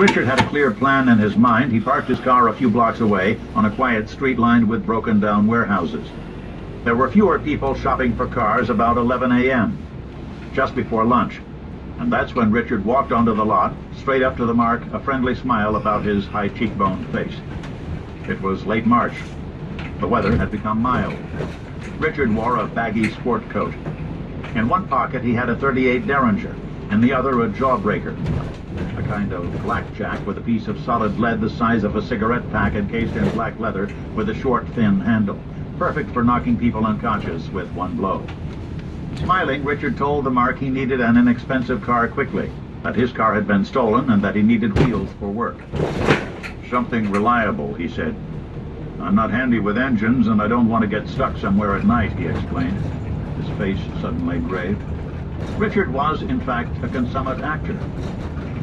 Richard had a clear plan in his mind, he parked his car a few blocks away on a quiet street lined with broken-down warehouses. There were fewer people shopping for cars about 11 a.m., just before lunch, and that's when Richard walked onto the lot, straight up to the Mark, a friendly smile about his high cheekboned face. It was late March. The weather had become mild. Richard wore a baggy sport coat. In one pocket he had a .38 Derringer, in the other a jawbreaker, a kind of blackjack with a piece of solid lead the size of a cigarette pack encased in black leather with a short, thin handle, perfect for knocking people unconscious with one blow. Smiling, Richard told the Mark he needed an inexpensive car quickly, that his car had been stolen and that he needed wheels for work. Something reliable, he said. I'm not handy with engines and I don't want to get stuck somewhere at night, he explained, his face suddenly grave. Richard was, in fact, a consummate actor.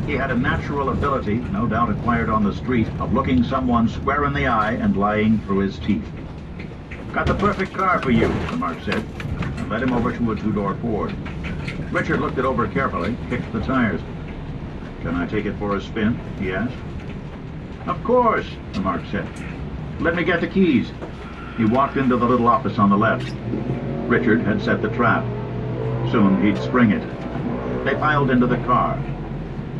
He had a natural ability, no doubt acquired on the street, of looking someone square in the eye and lying through his teeth. Got the perfect car for you, the Mark said, and led him over to a two-door Ford. Richard looked it over carefully, kicked the tires. Can I take it for a spin? He asked. Of course, the Mark said. Let me get the keys. He walked into the little office on the left. Richard had set the trap. Soon he'd spring it. They piled into the car.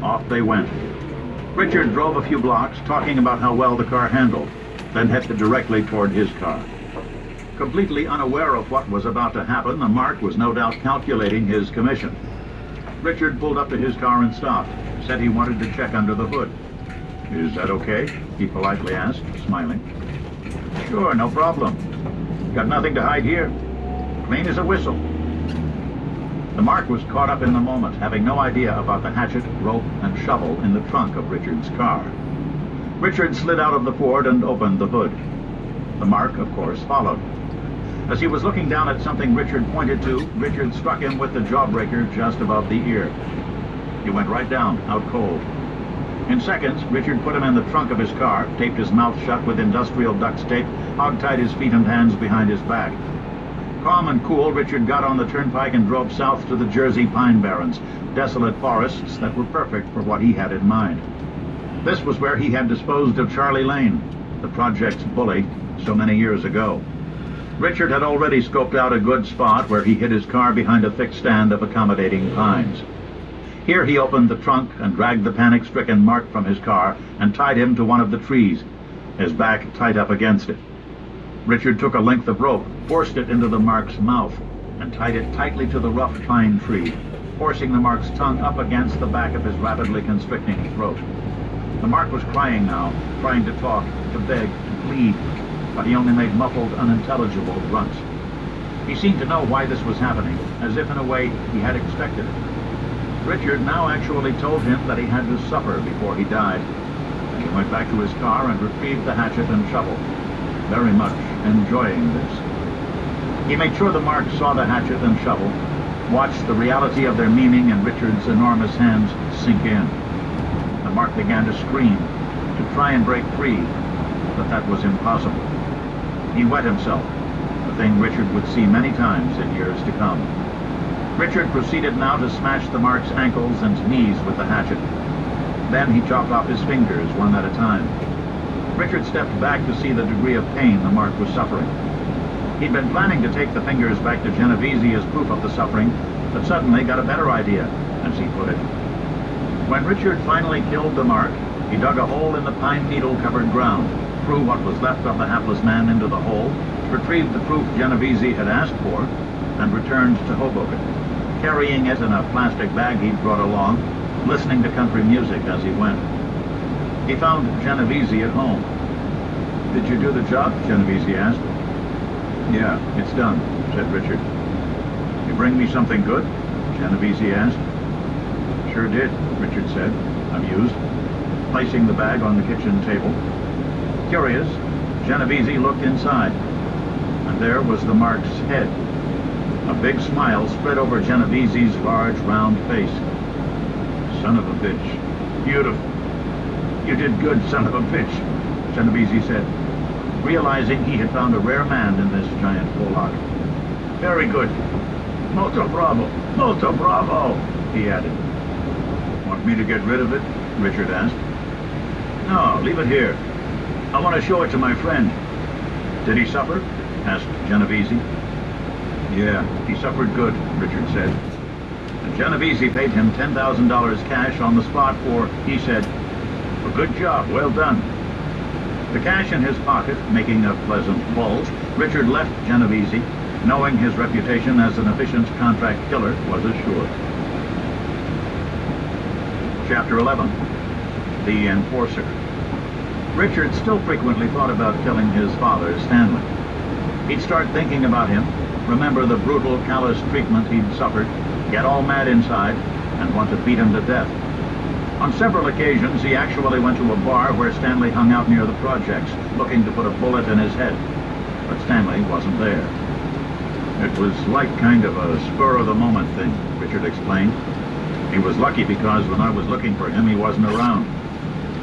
Off they went. Richard drove a few blocks, talking about how well the car handled, then headed directly toward his car. Completely unaware of what was about to happen, the Mark was no doubt calculating his commission. Richard pulled up to his car and stopped, said he wanted to check under the hood. Is that okay? He politely asked, smiling. Sure, no problem. Got nothing to hide here. Clean as a whistle. The Mark was caught up in the moment, having no idea about the hatchet, rope, and shovel in the trunk of Richard's car. Richard slid out of the Ford and opened the hood. The Mark, of course, followed. As he was looking down at something Richard pointed to, Richard struck him with the jawbreaker just above the ear. He went right down, out cold. In seconds, Richard put him in the trunk of his car, taped his mouth shut with industrial duct tape, hog-tied his feet and hands behind his back. Calm and cool, Richard got on the turnpike and drove south to the Jersey Pine Barrens, desolate forests that were perfect for what he had in mind. This was where he had disposed of Charlie Lane, the project's bully, so many years ago. Richard had already scoped out a good spot where he hid his car behind a thick stand of accommodating pines. Here he opened the trunk and dragged the panic-stricken Mark from his car and tied him to one of the trees, his back tight up against it. Richard took a length of rope, forced it into the Mark's mouth, and tied it tightly to the rough pine tree, forcing the Mark's tongue up against the back of his rapidly constricting throat. The Mark was crying now, trying to talk, to beg, to plead, but he only made muffled, unintelligible grunts. He seemed to know why this was happening, as if in a way he had expected it. Richard now actually told him that he had to suffer before he died, and he went back to his car and retrieved the hatchet and shovel, very much enjoying this. He made sure the Mark saw the hatchet and shovel, watched the reality of their meaning in Richard's enormous hands sink in. The Mark began to scream, to try and break free, but that was impossible. He wet himself, a thing Richard would see many times in years to come. Richard proceeded now to smash the Mark's ankles and knees with the hatchet. Then he chopped off his fingers one at a time. Richard stepped back to see the degree of pain the Mark was suffering. He'd been planning to take the fingers back to Genovese as proof of the suffering, but suddenly got a better idea, as he put it. When Richard finally killed the Mark, he dug a hole in the pine needle-covered ground, threw what was left of the hapless man into the hole, retrieved the proof Genovese had asked for, and returned to Hoboken, carrying it in a plastic bag he'd brought along, listening to country music as he went. He found Genovese at home. Did you do the job? Genovese asked. Yeah, it's done, said Richard. You bring me something good? Genovese asked. Sure did, Richard said, amused, placing the bag on the kitchen table. Curious, Genovese looked inside, and there was the Mark's head. A big smile spread over Genovese's large, round face. Son of a bitch. Beautiful. You did good, son of a bitch, Genovese said, realizing he had found a rare man in this giant Pollock. Very good. Molto bravo, he added. Want me to get rid of it? Richard asked. No, leave it here. I want to show it to my friend. Did he suffer? Asked Genovese. Yeah, he suffered good, Richard said. And Genovese paid him $10,000 cash on the spot for, he said, a good job, well done. The cash in his pocket, making a pleasant bulge, Richard left Genovese, knowing his reputation as an efficient contract killer was assured. Chapter 11. The Enforcer. Richard still frequently thought about killing his father, Stanley. He'd start thinking about him, remember the brutal, callous treatment he'd suffered, get all mad inside, and want to beat him to death. On several occasions, he actually went to a bar where Stanley hung out near the projects, looking to put a bullet in his head. But Stanley wasn't there. It was like kind of a spur-of-the-moment thing, Richard explained. He was lucky because when I was looking for him, he wasn't around.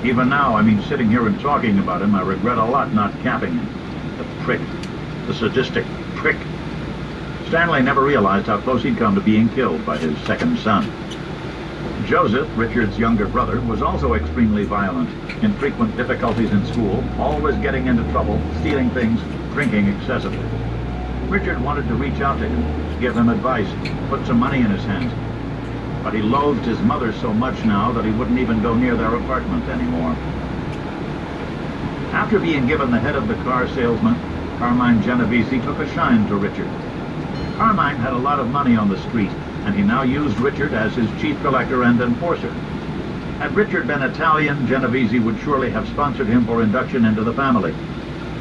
Even now, sitting here and talking about him, I regret a lot not capping him. The prick. The sadistic prick. Stanley never realized how close he'd come to being killed by his second son. Joseph, Richard's younger brother, was also extremely violent, in frequent difficulties in school, always getting into trouble, stealing things, drinking excessively. Richard wanted to reach out to him, give him advice, put some money in his hands. But he loathed his mother so much now that he wouldn't even go near their apartment anymore. After being given the head of the car salesman, Carmine Genovese took a shine to Richard. Carmine had a lot of money on the street, and he now used Richard as his chief collector and enforcer. Had Richard been Italian, Genovese would surely have sponsored him for induction into the family.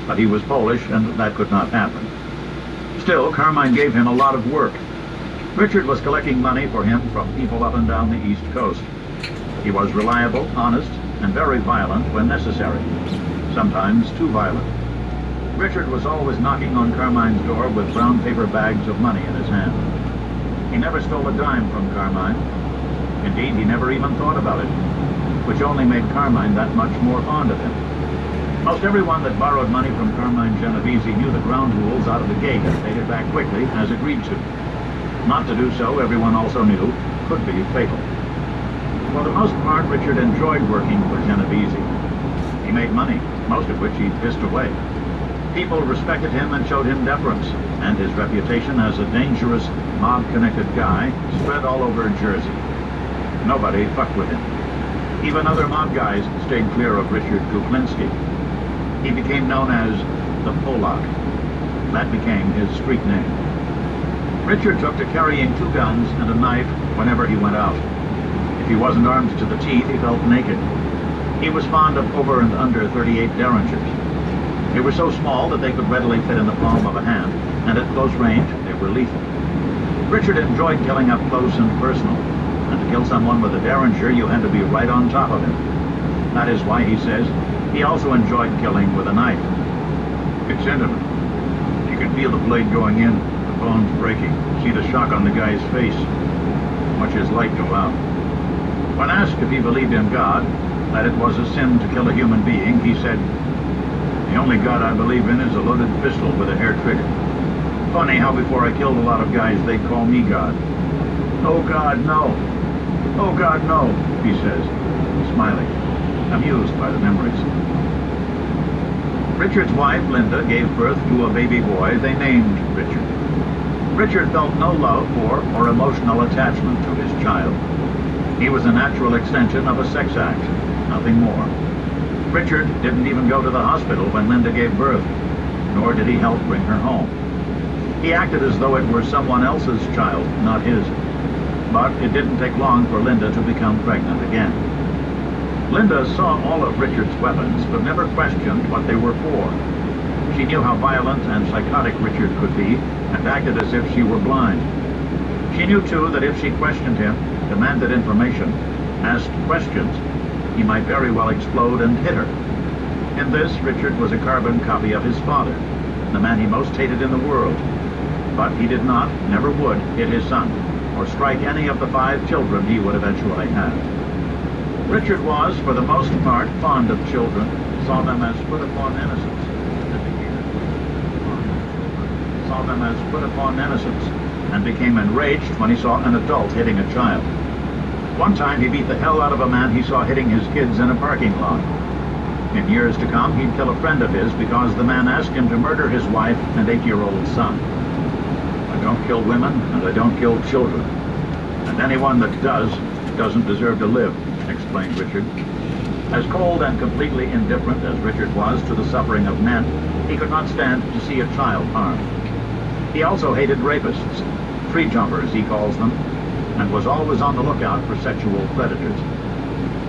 But he was Polish, and that could not happen. Still, Carmine gave him a lot of work. Richard was collecting money for him from people up and down the East Coast. He was reliable, honest, and very violent when necessary, sometimes too violent. Richard was always knocking on Carmine's door with brown paper bags of money in his hand. He never stole a dime from Carmine. Indeed, he never even thought about it, which only made Carmine that much more fond of him. Most everyone that borrowed money from Carmine Genovese knew the ground rules out of the gate and paid it back quickly, as agreed to. Not to do so, everyone also knew, could be fatal. For the most part, Richard enjoyed working for Genovese. He made money, most of which he pissed away. People respected him and showed him deference, and his reputation as a dangerous, mob-connected guy spread all over Jersey. Nobody fucked with him. Even other mob guys stayed clear of Richard Kuklinski. He became known as the Polak. That became his street name. Richard took to carrying 2 guns and a knife whenever he went out. If he wasn't armed to the teeth, he felt naked. He was fond of over and under 38 Derringers. They were so small that they could readily fit in the palm of a hand, and at close range, they were lethal. Richard enjoyed killing up close and personal, and to kill someone with a Derringer, you had to be right on top of him. That is why, he says, he also enjoyed killing with a knife. It's intimate. You can feel the blade going in, the bones breaking, see the shock on the guy's face, watch his light go out. When asked if he believed in God, that it was a sin to kill a human being, he said, "The only God I believe in is a loaded pistol with a hair trigger. Funny how before I killed a lot of guys, they'd call me God. Oh God, no. Oh God, no," he says, smiling, amused by the memories. Richard's wife, Linda, gave birth to a baby boy they named Richard. Richard felt no love for or emotional attachment to his child. He was a natural extension of a sex act, nothing more. Richard didn't even go to the hospital when Linda gave birth, nor did he help bring her home. He acted as though it were someone else's child, not his. But it didn't take long for Linda to become pregnant again. Linda saw all of Richard's weapons, but never questioned what they were for. She knew how violent and psychotic Richard could be, and acted as if she were blind. She knew, too, that if she questioned him, demanded information, asked questions, he might very well explode and hit her. In this, Richard was a carbon copy of his father, the man he most hated in the world. But he did not, never would, hit his son, or strike any of the 5 children he would eventually have. Richard was, for the most part, fond of children, saw them as put upon innocence, and became enraged when he saw an adult hitting a child. One time he beat the hell out of a man he saw hitting his kids in a parking lot. In years to come, he'd kill a friend of his because the man asked him to murder his wife and 8-year-old son. I don't kill women, and I don't kill children. And anyone that does, doesn't deserve to live, explained Richard. As cold and completely indifferent as Richard was to the suffering of men, he could not stand to see a child harmed. He also hated rapists, tree jumpers he calls them, and was always on the lookout for sexual predators.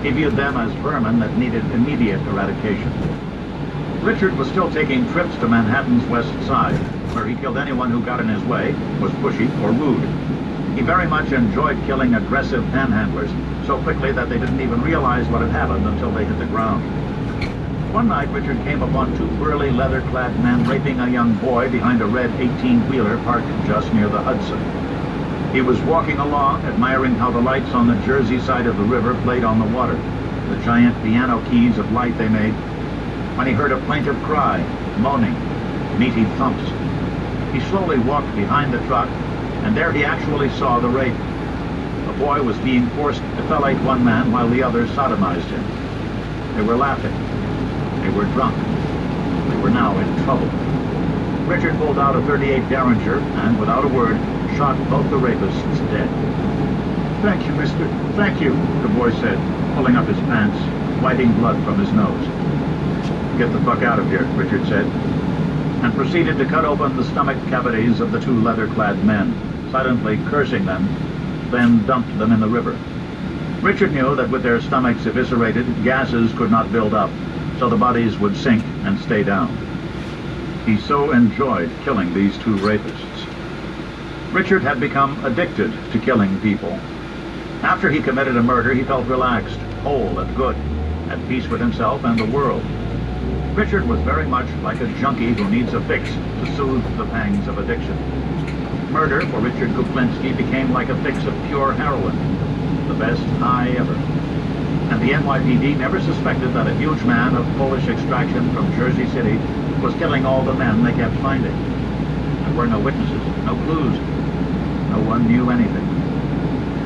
He viewed them as vermin that needed immediate eradication. Richard was still taking trips to Manhattan's West Side, where he killed anyone who got in his way, was pushy, or rude. He very much enjoyed killing aggressive panhandlers, so quickly that they didn't even realize what had happened until they hit the ground. One night, Richard came upon 2 burly, leather-clad men raping a young boy behind a red 18-wheeler parked just near the Hudson. He was walking along, admiring how the lights on the Jersey side of the river played on the water, the giant piano keys of light they made, when he heard a plaintive cry, moaning, meaty thumps. He slowly walked behind the truck, and there he actually saw the rape. The boy was being forced to fellate one man while the other sodomized him. They were laughing. They were drunk. They were now in trouble. Richard pulled out a .38 Derringer and, without a word, shot both the rapists dead. "Thank you, mister. Thank you," the boy said, pulling up his pants, wiping blood from his nose. "Get the fuck out of here," Richard said, and proceeded to cut open the stomach cavities of the 2 leather-clad men, silently cursing them, then dumped them in the river. Richard knew that with their stomachs eviscerated, gases could not build up, so the bodies would sink and stay down. He so enjoyed killing these 2 rapists. Richard had become addicted to killing people. After he committed a murder, he felt relaxed, whole and good, at peace with himself and the world. Richard was very much like a junkie who needs a fix to soothe the pangs of addiction. Murder for Richard Kuklinski became like a fix of pure heroin, the best high ever. And the NYPD never suspected that a huge man of Polish extraction from Jersey City was killing all the men they kept finding. There were no witnesses, no clues. No one knew anything.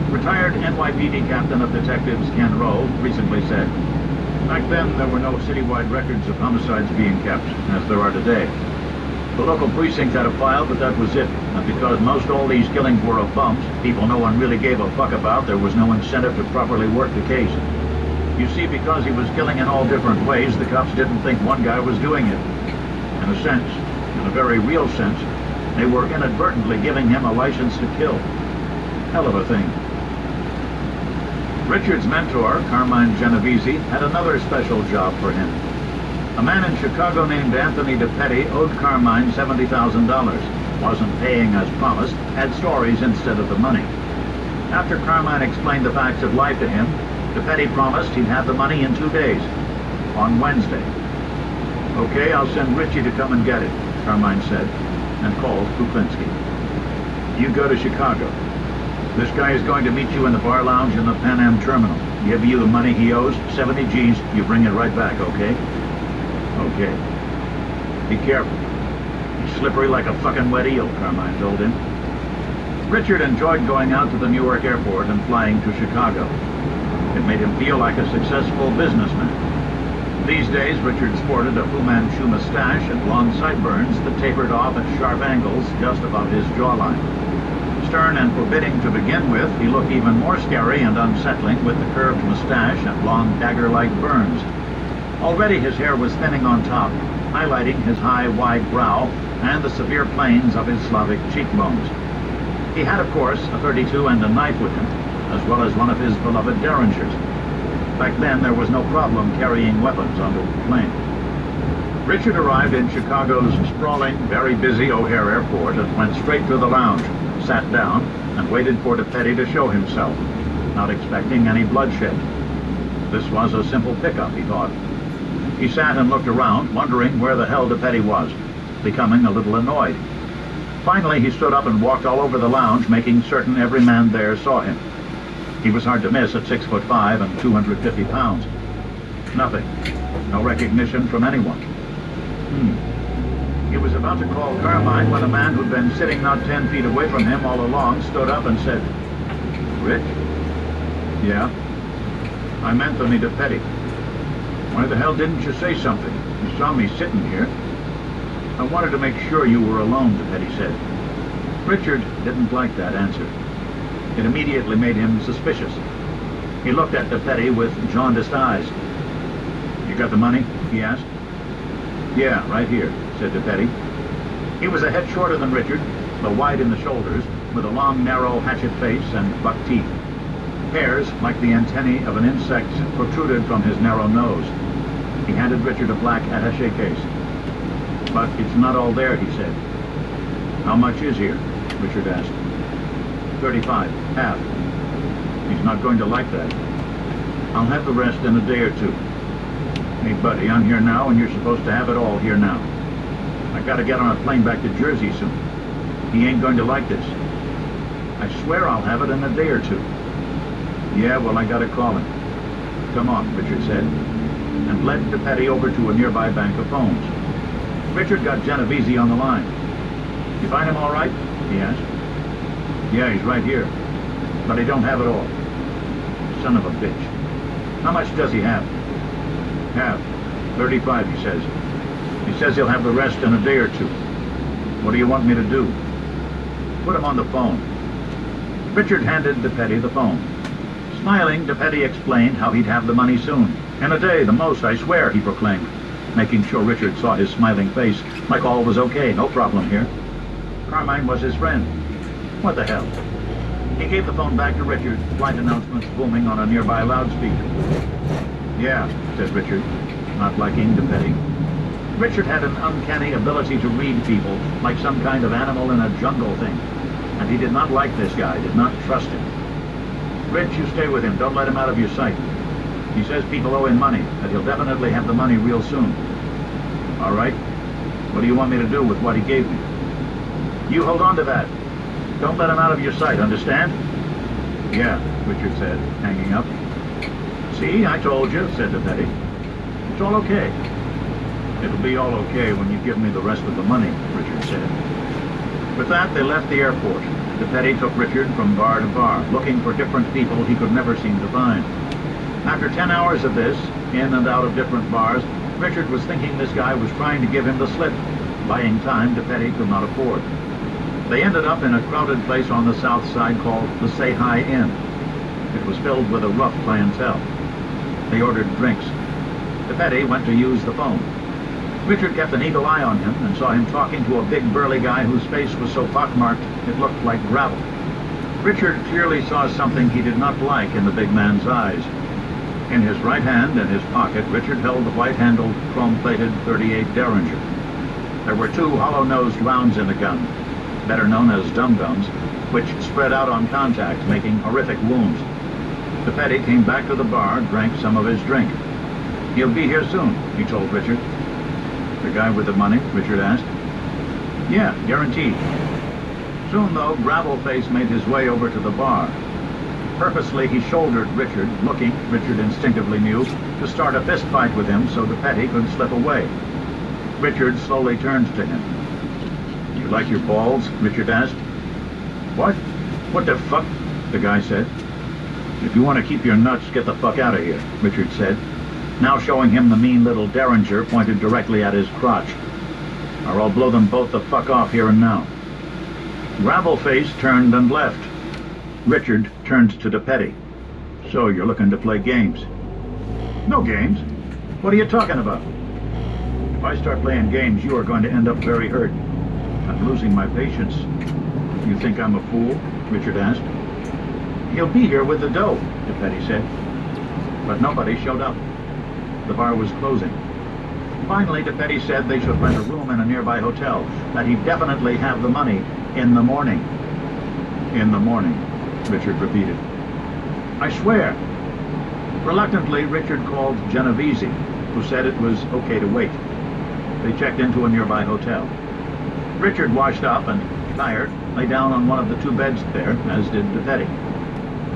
Retired NYPD Captain of Detectives Ken Rowe recently said, "Back then there were no citywide records of homicides being kept, as there are today. The local precinct had a file, but that was it. And because most all these killings were of bumps, people no one really gave a fuck about, there was no incentive to properly work the case. You see, because he was killing in all different ways, the cops didn't think one guy was doing it. In a sense, in a very real sense, they were inadvertently giving him a license to kill. Hell of a thing." Richard's mentor, Carmine Genovese, had another special job for him. A man in Chicago named Anthony DePetty owed Carmine $70,000, wasn't paying as promised, had stories instead of the money. After Carmine explained the facts of life to him, DePetty promised he'd have the money in 2 days, on Wednesday. "Okay, I'll send Richie to come and get it," Carmine said, and called Kuklinski. "You go to Chicago. This guy is going to meet you in the bar lounge in the Pan Am terminal. Give you the money he owes, 70 G's, you bring it right back, okay?" "Okay." "Be careful. He's slippery like a fucking wet eel," Carmine told him. Richard enjoyed going out to the Newark airport and flying to Chicago. It made him feel like a successful businessman. These days, Richard sported a Fu Manchu mustache and long sideburns that tapered off at sharp angles just above his jawline. Stern and forbidding to begin with, he looked even more scary and unsettling with the curved mustache and long dagger-like burns. Already his hair was thinning on top, highlighting his high, wide brow and the severe planes of his Slavic cheekbones. He had, of course, a .32 and a knife with him, as well as one of his beloved Derringers. Back then, there was no problem carrying weapons onto the plane. Richard arrived in Chicago's sprawling, very busy O'Hare Airport and went straight to the lounge, sat down, and waited for DePetty to show himself, not expecting any bloodshed. This was a simple pickup, he thought. He sat and looked around, wondering where the hell DePetty was, becoming a little annoyed. Finally, he stood up and walked all over the lounge, making certain every man there saw him. He was hard to miss at 6'5" and 250 pounds. Nothing. No recognition from anyone. He was about to call Carmine when a man who'd been sitting not 10 feet away from him all along stood up and said, "Rich?" "Yeah?" "I'm Anthony DePetty." Why the hell didn't you say something? You saw me sitting here. I wanted to make sure you were alone, Petty said. Richard didn't like that answer. It immediately made him suspicious. He looked at Petty with jaundiced eyes. You got the money? He asked. Yeah, right here, said Petty. He was a head shorter than Richard, though wide in the shoulders, with a long, narrow, hatchet face and buck teeth. Hairs, like the antennae of an insect, protruded from his narrow nose. He handed Richard a black attaché case. But it's not all there, he said. How much is here? Richard asked. 35, half. He's not going to like that. I'll have the rest in a day or two. Hey, buddy, I'm here now, and you're supposed to have it all here now. I gotta get on a plane back to Jersey soon. He ain't going to like this. I swear I'll have it in a day or two. Yeah, well, I gotta call him. Come on, Richard said, and led Petty over to a nearby bank of phones. Richard got Genovese on the line. You find him all right? He asked. Yeah, he's right here. But he don't have it all. Son of a bitch. How much does he have? Half. 35, he says. He says he'll have the rest in a day or two. What do you want me to do? Put him on the phone. Richard handed Petty the phone. Smiling, Petty explained how he'd have the money soon. In a day, the most, I swear, he proclaimed, making sure Richard saw his smiling face, like all was okay, no problem here. Carmine was his friend. What the hell? He gave the phone back to Richard, flight announcements booming on a nearby loudspeaker. Yeah, said Richard, not liking Petty. Richard had an uncanny ability to read people, like some kind of animal in a jungle thing. And he did not like this guy, did not trust him. Rich, you stay with him, don't let him out of your sight. He says people owe him money, that he'll definitely have the money real soon. All right. What do you want me to do with what he gave me? You hold on to that. Don't let him out of your sight, understand? Yeah, Richard said, hanging up. See, I told you, said Petty. It's all okay. It'll be all okay when you give me the rest of the money, Richard said. With that, they left the airport. Petty took Richard from bar to bar, looking for different people he could never seem to find. After 10 hours of this, in and out of different bars, Richard was thinking this guy was trying to give him the slip, buying time Petty could not afford. They ended up in a crowded place on the south side called the Say Hi Inn. It was filled with a rough clientele. They ordered drinks. Petty went to use the phone. Richard kept an eagle eye on him and saw him talking to a big burly guy whose face was so pockmarked it looked like gravel. Richard clearly saw something he did not like in the big man's eyes. In his right hand, in his pocket, Richard held the white-handled, chrome-plated .38 Derringer. There were 2 hollow-nosed rounds in the gun, better known as dum-dums, which spread out on contact, making horrific wounds. Petty came back to the bar, drank some of his drink. He'll be here soon, he told Richard. The guy with the money? Richard asked. Yeah, guaranteed. Soon, though, Gravelface made his way over to the bar. Purposely, he shouldered Richard, looking, Richard instinctively knew, to start a fist fight with him so Petty could slip away. Richard slowly turned to him. You like your balls? Richard asked. What? What the fuck? The guy said. If you want to keep your nuts, get the fuck out of here, Richard said, now showing him the mean little Derringer pointed directly at his crotch. Or I'll blow them both the fuck off here and now. Gravelface turned and left. Richard turned to Petty. So you're looking to play games? No games. What are you talking about? If I start playing games, you are going to end up very hurt. I'm losing my patience. You think I'm a fool? Richard asked. He'll be here with the dough, Petty said. But nobody showed up. The bar was closing. Finally, Petty said they should rent a room in a nearby hotel, that he'd definitely have the money in the morning. In the morning, Richard repeated. I swear. Reluctantly, Richard called Genovese, who said it was okay to wait. They checked into a nearby hotel. Richard washed up and, tired, lay down on one of the 2 beds there, as did Petty.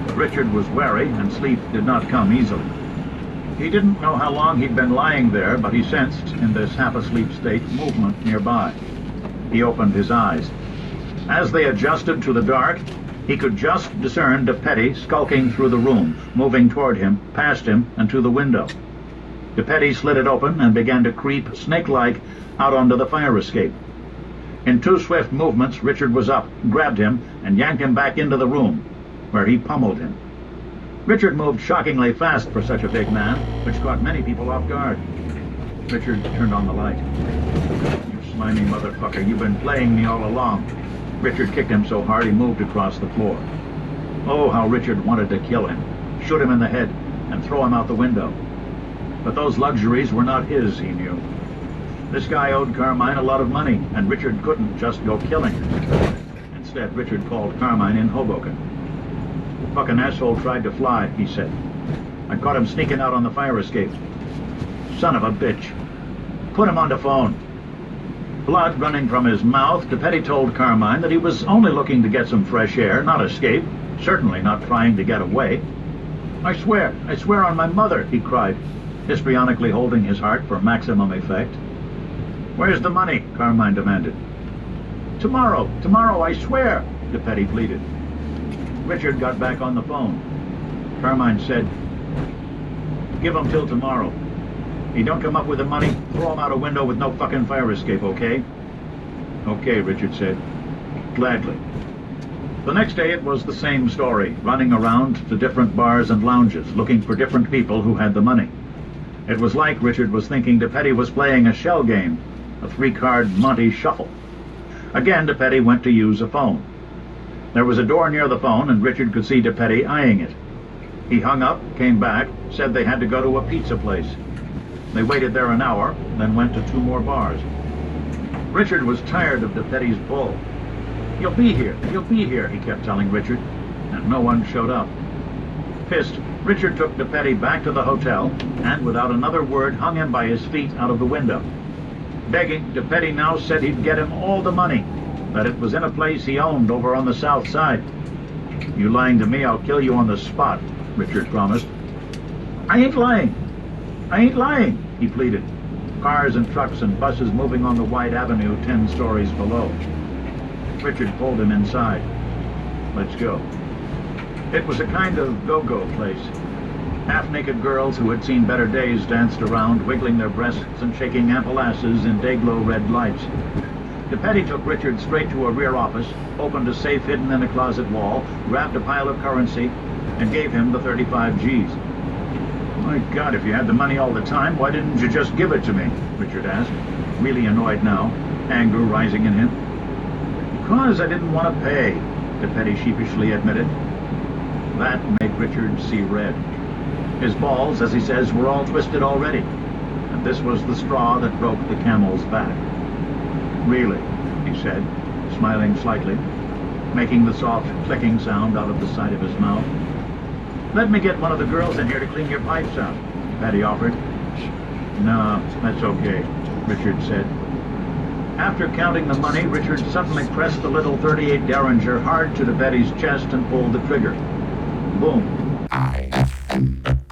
But Richard was wary, and sleep did not come easily. He didn't know how long he'd been lying there, but he sensed, in this half-asleep state, movement nearby. He opened his eyes. As they adjusted to the dark, he could just discern Petty skulking through the room, moving toward him, past him, and to the window. DePetty slid it open and began to creep, snake-like, out onto the fire escape. In 2 swift movements, Richard was up, grabbed him, and yanked him back into the room, where he pummeled him. Richard moved shockingly fast for such a big man, which caught many people off guard. Richard turned on the light. "You slimy motherfucker, you've been playing me all along." Richard kicked him so hard he moved across the floor. Oh, how Richard wanted to kill him, shoot him in the head, and throw him out the window. But those luxuries were not his, he knew. This guy owed Carmine a lot of money, and Richard couldn't just go killing him. Instead, Richard called Carmine in Hoboken. "Fucking asshole tried to fly," he said. "I caught him sneaking out on the fire escape. Son of a bitch. Put him on the phone." Blood running from his mouth, DePetty told Carmine that he was only looking to get some fresh air, not escape, certainly not trying to get away. I swear on my mother," he cried, histrionically holding his heart for maximum effect. "Where's the money?" Carmine demanded. Tomorrow, I swear," DePetty pleaded. Richard got back on the phone. Carmine said, "Give him till tomorrow. If you don't come up with the money, throw him out a window with no fucking fire escape, okay?" "Okay," Richard said. "Gladly." The next day it was the same story, running around to different bars and lounges, looking for different people who had the money. It was like Richard was thinking DePetty was playing a shell game, a 3-card Monte shuffle. Again, DePetty went to use a phone. There was a door near the phone, and Richard could see DePetty eyeing it. He hung up, came back, said they had to go to a pizza place. They waited there an hour, then went to 2 more bars. Richard was tired of DePetty's bull. You'll be here, he kept telling Richard, and no one showed up. Pissed, Richard took DePetty back to the hotel, and without another word hung him by his feet out of the window. Begging, DePetty now said he'd get him all the money, that it was in a place he owned over on the south side. "You lying to me, I'll kill you on the spot," Richard promised. I ain't lying, he pleaded. Cars and trucks and buses moving on the wide avenue 10 stories below. Richard pulled him inside. "Let's go." It was a kind of go-go place. Half-naked girls who had seen better days danced around, wiggling their breasts and shaking ample asses in day-glow red lights. DePetty took Richard straight to a rear office, opened a safe hidden in a closet wall, grabbed a pile of currency, and gave him the 35 G's. "My God, if you had the money all the time, why didn't you just give it to me?" Richard asked, really annoyed now, anger rising in him. "Because I didn't want to pay," DePetty sheepishly admitted. That made Richard see red. His balls, as he says, were all twisted already, and this was the straw that broke the camel's back. "Really," he said, smiling slightly, making the soft clicking sound out of the side of his mouth. "Let me get one of the girls in here to clean your pipes out," Patty offered. "No, that's okay," Richard said. After counting the money, Richard suddenly pressed the little .38 Derringer hard to DePetty's chest and pulled the trigger. Boom. IFMX.